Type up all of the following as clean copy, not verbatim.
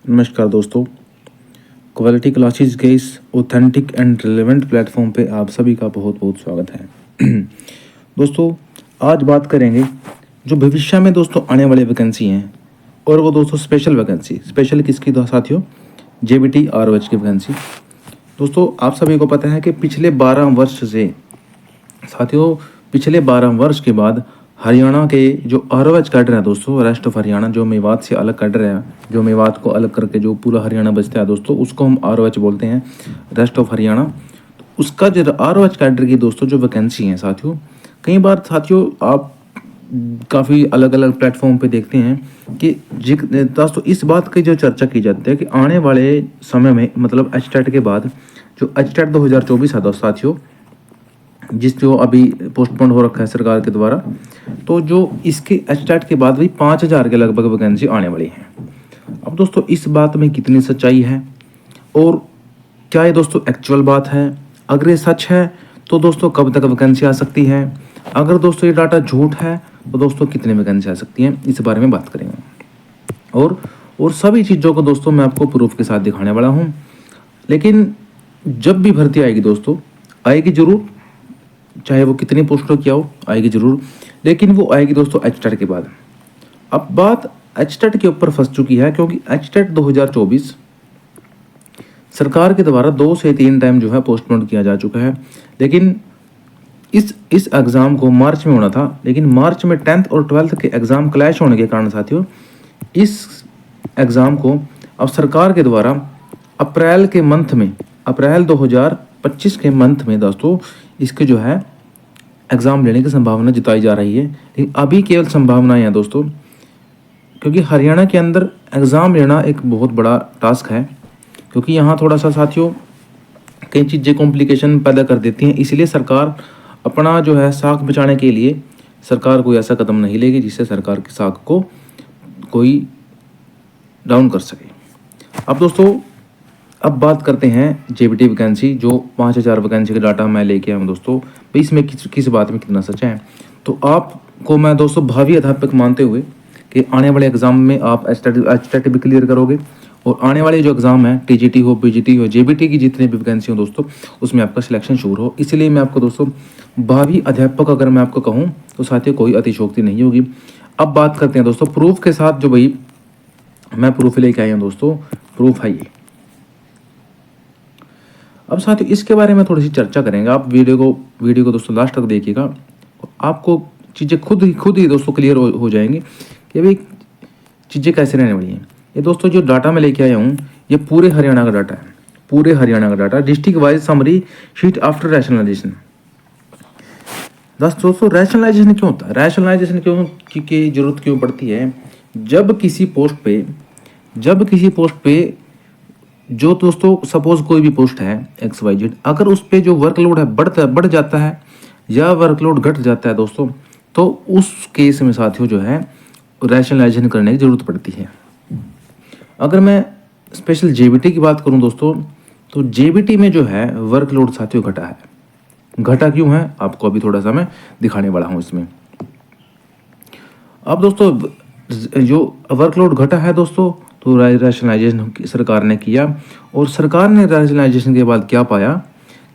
नमस्कार दोस्तों, quality classes के इस ऑथेंटिक एंड रिलेवेंट प्लेटफॉर्म पे आप सभी का बहुत बहुत स्वागत है। दोस्तों, आज बात करेंगे जो भविष्य में दोस्तों आने वाली वैकेंसी हैं, और वो दोस्तों स्पेशल वैकेंसी। स्पेशल किसकी तो साथियों? जेबीटी आरओएच की वैकेंसी। दोस्तों, आप सभी को पता है कि पिछले 12 वर्ष से साथियों, पिछले 12 वर्ष के बाद हरियाणा के जो आरओएच कैडर है दोस्तों, रेस्ट ऑफ हरियाणा, जो मेवात से अलग कैडर है, जो मेवात को अलग करके जो पूरा हरियाणा बचता है दोस्तों, उसको हम आरओएच बोलते हैं, रेस्ट ऑफ हरियाणा। उसका जो आरओएच कैडर की दोस्तों जो वैकेंसी है साथियों, कई बार साथियों आप काफ़ी अलग अलग प्लेटफॉर्म पे देखते हैं कि दोस्तों इस बात की जो चर्चा की जाती है कि आने वाले समय में, मतलब एचटेट के बाद जो एचटेट 2024 है दोस्तों साथियों, जो अभी पोस्टपोन हो रखा है सरकार के द्वारा, तो जो इसके एचटेट के बाद भी 5,000 के लगभग वैकेंसी आने वाली है। अब दोस्तों इस बात में कितनी सच्चाई है और क्या ये दोस्तों एक्चुअल बात है? अगर ये सच है तो दोस्तों कब तक वैकेंसी आ सकती है? अगर दोस्तों ये डाटा झूठ है तो दोस्तों कितनी वैकेंसी आ सकती है, इस बारे में बात करेंगे। और सभी चीज़ों को दोस्तों मैं आपको प्रूफ के साथ दिखाने वाला हूँ। लेकिन जब भी भर्ती आएगी दोस्तों, आएगी जरूर, चाहे वो कितनी पोस्टों की हो, आएगी जरूर, लेकिन वो आएगी दोस्तों एचटेट के बाद। अब बात एचटेट के ऊपर फंस चुकी है, क्योंकि एचटेट 2024 सरकार के द्वारा 2 से 3 टाइम जो है पोस्टपोन किया जा चुका है। लेकिन इस एग्ज़ाम को मार्च में होना था, लेकिन मार्च में 10th और 12th के एग्ज़ाम क्लैश होने के कारण साथियों, इस एग्ज़ाम को अब सरकार के द्वारा अप्रैल 2025 के मंथ में दोस्तों इसके जो है एग्ज़ाम लेने की संभावना जताई जा रही है। लेकिन अभी केवल संभावनाएं हैं दोस्तों, क्योंकि हरियाणा के अंदर एग्ज़ाम लेना एक बहुत बड़ा टास्क है, क्योंकि यहाँ थोड़ा सा साथियों कई चीज़ें कॉम्प्लिकेशन पैदा कर देती हैं। इसलिए सरकार अपना जो है साख बचाने के लिए सरकार कोई ऐसा कदम नहीं लेगी जिससे सरकार की साख को कोई डाउन कर सके। अब दोस्तों अब बात करते हैं जेबीटी वैकेंसी, जो 5,000 वैकेंसी का डाटा मैं लेके आया हूँ दोस्तों, भाई इसमें किस बात में कितना सच है। तो आपको मैं दोस्तों भावी अध्यापक मानते हुए कि आने वाले एग्ज़ाम में आप एचटेट भी क्लियर करोगे, और आने वाले जो एग्ज़ाम है टीजीटी हो, पीजीटी हो, जेबीटी की जितनी भी वैकेंसी हो दोस्तों, उसमें आपका सिलेक्शन शुरू हो। इसलिए मैं आपको दोस्तों भावी अध्यापक अगर मैं आपको कहूँ तो साथियों कोई अतिशोक्ति नहीं होगी। अब बात करते हैं दोस्तों प्रूफ के साथ, जो भाई मैं प्रूफ लेके आया हूँ दोस्तों, प्रूफ है ये। अब साथियों इसके बारे में थोड़ी सी चर्चा करेंगे। आप वीडियो को दोस्तों लास्ट तक देखिएगा, आपको चीज़ें खुद ही दोस्तों क्लियर हो जाएंगी कि भाई चीज़ें कैसे रहने वाली हैं। ये दोस्तों जो डाटा मैं लेके आया हूँ, ये पूरे हरियाणा का डाटा है, पूरे हरियाणा का data, district wise summary sheet after rationalisation. दोस्तों रैशनलाइजेशन क्यों होता है? रैशनलाइजेशन की जरूरत क्यों पड़ती है? जब किसी पोस्ट पे जो दोस्तों सपोज कोई भी पोस्ट है XYZ, अगर उस पर जो वर्कलोड है बढ़ जाता है या वर्कलोड घट जाता है दोस्तों, तो उस केस में साथियों जो है रैशनलाइजेशन करने की ज़रूरत पड़ती है। अगर मैं स्पेशल जेबीटी की बात करूं दोस्तों, तो जेबीटी में जो है वर्कलोड साथियों घटा है। घटा क्यों है आपको अभी थोड़ा सा मैं दिखाने वाला हूं इसमें। अब दोस्तों जो वर्कलोड घटा है दोस्तों, तो रैशनलाइजेशन सरकार ने किया, और सरकार ने रैशनलाइजेशन के बाद क्या पाया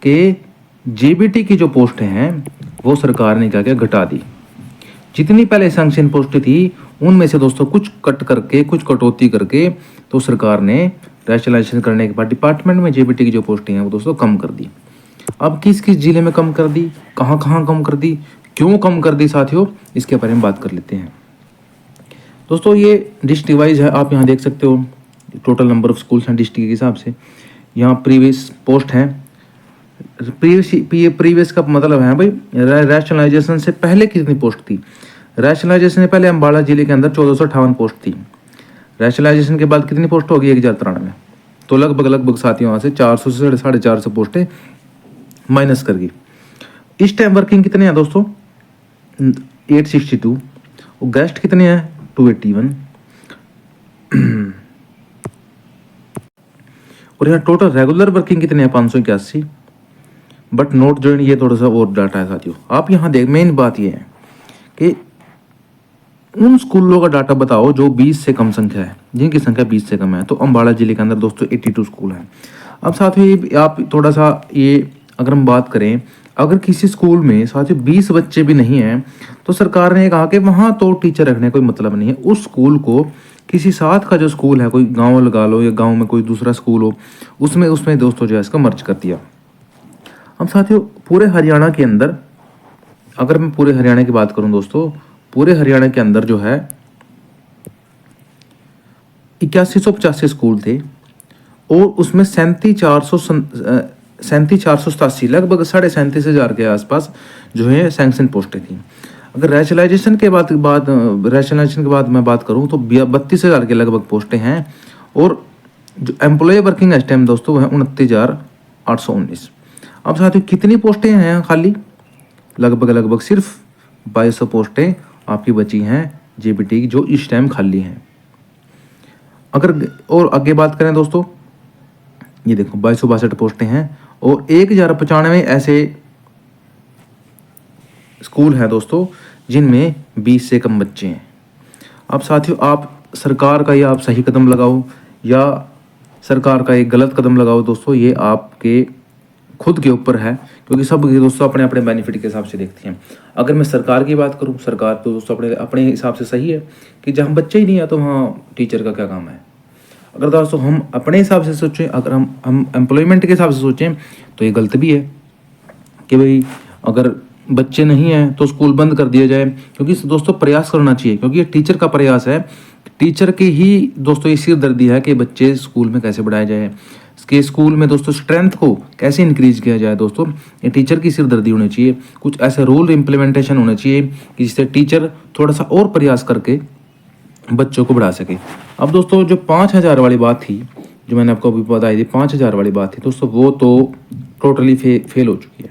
कि जेबीटी की जो पोस्टें हैं वो सरकार ने क्या किया, घटा दी। जितनी पहले सैंक्शन पोस्टें थी उनमें से दोस्तों कुछ कट करके, कुछ कटौती करके, तो सरकार ने रैशनलाइजेशन करने के बाद डिपार्टमेंट में जेबीटी की जो पोस्टें हैं वो दोस्तों कम कर दी। अब किस किस जिले में कम कर दी, कहाँ कहाँ कम कर दी, क्यों कम कर दी साथियों, इसके बारे में बात कर लेते हैं। दोस्तों ये डिस्ट्रिक्ट वाइज है, आप यहाँ देख सकते हो टोटल नंबर ऑफ स्कूल्स हैं डिस्ट्रिक्ट के हिसाब से। यहाँ प्रीवियस पोस्ट हैं, प्रीवियस का मतलब है भाई रैशनलाइजेशन से पहले कितनी पोस्ट थी। रैशनलाइजेशन से पहले अम्बाला जिले के अंदर 1458 पोस्ट थी। रैशनलाइजेशन के बाद कितनी पोस्ट होगी, 1093। तो लगभग साथियों यहाँ से 400 से 450 पोस्टें माइनस कर गई। इस टाइम वर्किंग कितने हैं दोस्तों, 862, और गेस्ट कितने हैं, 281, और यहाँ टोटल रेगुलर वर्किंग कितने हैं, 581, बट नोट ज्वाइन, ये थोड़ा सा और डाटा है साथियों। आप यहाँ देख, मेन बात ये है कि उन स्कूलों का डाटा बताओ जो 20 से कम संख्या है, जिनकी संख्या 20 से कम है। तो अम्बाला जिले के अंदर दोस्तों 82 स्कूल हैं। अब साथियों ये आप थोड़ा सा ये अगर हम बात करें, अगर किसी स्कूल में साथियों 20 बच्चे भी नहीं हैं तो सरकार ने कहा कि वहाँ तो टीचर रखने कोई मतलब नहीं है। उस स्कूल को किसी साथ का जो स्कूल है, कोई गाँव लगा लो या गाँव में कोई दूसरा स्कूल हो, उसमें दोस्तों जो है इसका मर्ज कर दिया। अब साथियों पूरे हरियाणा के अंदर, अगर मैं पूरे हरियाणा की बात करूं दोस्तों, पूरे हरियाणा के अंदर जो है 8185 स्कूल थे और उसमें 37,487 लगभग 37,500 के आसपास जो है सैंक्शन पोस्टें थी। अगर रैशनलाइजेशन के बाद मैं बात करूं तो 32,000 के लगभग पोस्टें हैं और जो एम्प्लॉय वर्किंग इस टाइम दोस्तों है 29,819। अब साथियों कितनी पोस्टें हैं खाली? लगभग सिर्फ 2200 पोस्टें आपकी बची हैं जेबीटी की, जो इस टाइम खाली हैं। अगर और आगे बात करें दोस्तों, ये देखो 2262 पोस्टें हैं और 1095 ऐसे स्कूल हैं दोस्तों जिनमें 20 से कम बच्चे हैं। अब साथियों आप सरकार का या आप सही कदम लगाओ या सरकार का एक गलत कदम लगाओ दोस्तों, ये आपके खुद के ऊपर है, क्योंकि सब दोस्तों अपने अपने बेनिफिट के हिसाब से देखती हैं। अगर मैं सरकार की बात करूं, सरकार तो दोस्तों अपने हिसाब से सही है कि जहाँ बच्चे ही नहीं है तो वहाँ टीचर का क्या काम है। अगर दोस्तों हम अपने हिसाब से सोचें, अगर हम एम्प्लॉयमेंट के हिसाब से सोचें तो ये गलत भी है कि भाई अगर बच्चे नहीं हैं तो स्कूल बंद कर दिया जाए, क्योंकि दोस्तों प्रयास करना चाहिए, क्योंकि ये टीचर का प्रयास है। टीचर की ही दोस्तों ये सिरदर्दी है कि बच्चे स्कूल में कैसे बढ़ाए जाए, इसके स्कूल में दोस्तों स्ट्रेंथ को कैसे इंक्रीज किया जाए। दोस्तों ये टीचर की सिरदर्दी होनी चाहिए, कुछ ऐसे रूल इम्प्लीमेंटेशन होना चाहिए कि जिससे टीचर थोड़ा सा और प्रयास करके बच्चों को बढ़ा सके। अब दोस्तों जो 5,000 वाली बात थी, जो मैंने आपको अभी बताई थी 5,000 वाली बात थी दोस्तों, वो तो टोटली फेल हो चुकी है।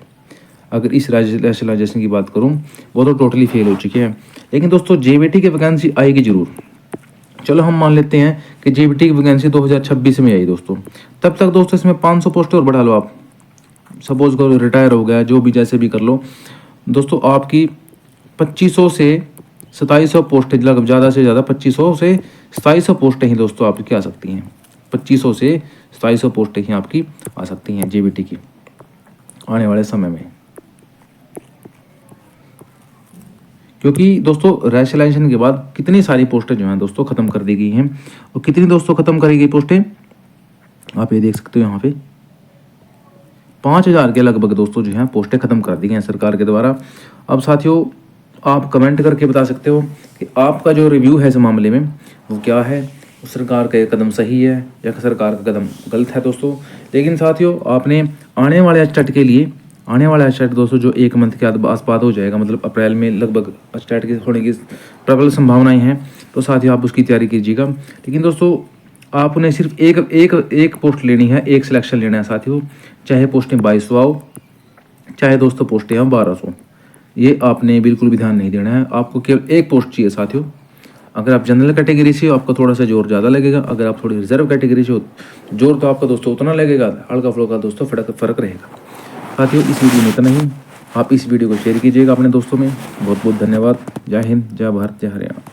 अगर इस रैशनलाइजेशन की बात करूँ वो तो टोटली फेल हो चुकी है। लेकिन दोस्तों जेबीटी की वैकेंसी आएगी जरूर। चलो हम मान लेते हैं कि जेबीटी की वैकेंसी 2026 में आई दोस्तों, तब तक दोस्तों इसमें 500 पोस्टें और बढ़ा लो। आप सपोज करो रिटायर हो गया, जो भी जैसे भी कर लो दोस्तों, आपकी 2500 से 2700 पोस्टें, लगभग ज़्यादा से ज़्यादा 2500 से 2700 पोस्टें ही दोस्तों आपकी आ सकती हैं। 2500 से 2700 पोस्टें ही आपकी आ सकती हैं जेबीटी की आने वाले समय में, क्योंकि दोस्तों रैशनलाइजेशन के बाद कितनी सारी पोस्टें जो हैं दोस्तों ख़त्म कर दी गई हैं। और कितनी दोस्तों ख़त्म करी गई पोस्टें आप ये देख सकते हो यहाँ पे 5,000 के लगभग दोस्तों जो हैं पोस्टें ख़त्म कर दी गई हैं सरकार के द्वारा। अब साथियों आप कमेंट करके बता सकते हो कि आपका जो रिव्यू है इस मामले में वो क्या है, सरकार का कदम सही है या सरकार का कदम गलत है दोस्तों। लेकिन साथियों आपने आने वाले अटैट के लिए, आने वाला अटैट दोस्तों जो 1 मंथ के आसपास हो जाएगा, मतलब अप्रैल में लगभग अटैट के होने की प्रबल संभावनाएं हैं, तो साथियों आप उसकी तैयारी कीजिएगा। लेकिन दोस्तों आपने सिर्फ एक पोस्ट लेनी है, एक सिलेक्शन लेना है साथियों, चाहे पोस्टें 2200 आओ, चाहे दोस्तों पोस्टें आओ 1200, ये आपने बिल्कुल भी ध्यान नहीं देना है। आपको केवल एक पोस्ट चाहिए साथियों। अगर आप जनरल कैटेगरी से हो आपका थोड़ा सा जोर ज़्यादा लगेगा, अगर आप थोड़ी रिजर्व कैटेगरी से हो जोर तो आपका दोस्तों उतना लगेगा, हल्का फुल्का दोस्तों फ़र्क रहेगा। साथियों इस वीडियो में इतना ही, आप इस वीडियो को शेयर कीजिएगा अपने दोस्तों में। बहुत बहुत धन्यवाद। जय हिंद, जय भारत, जय हरियाणा।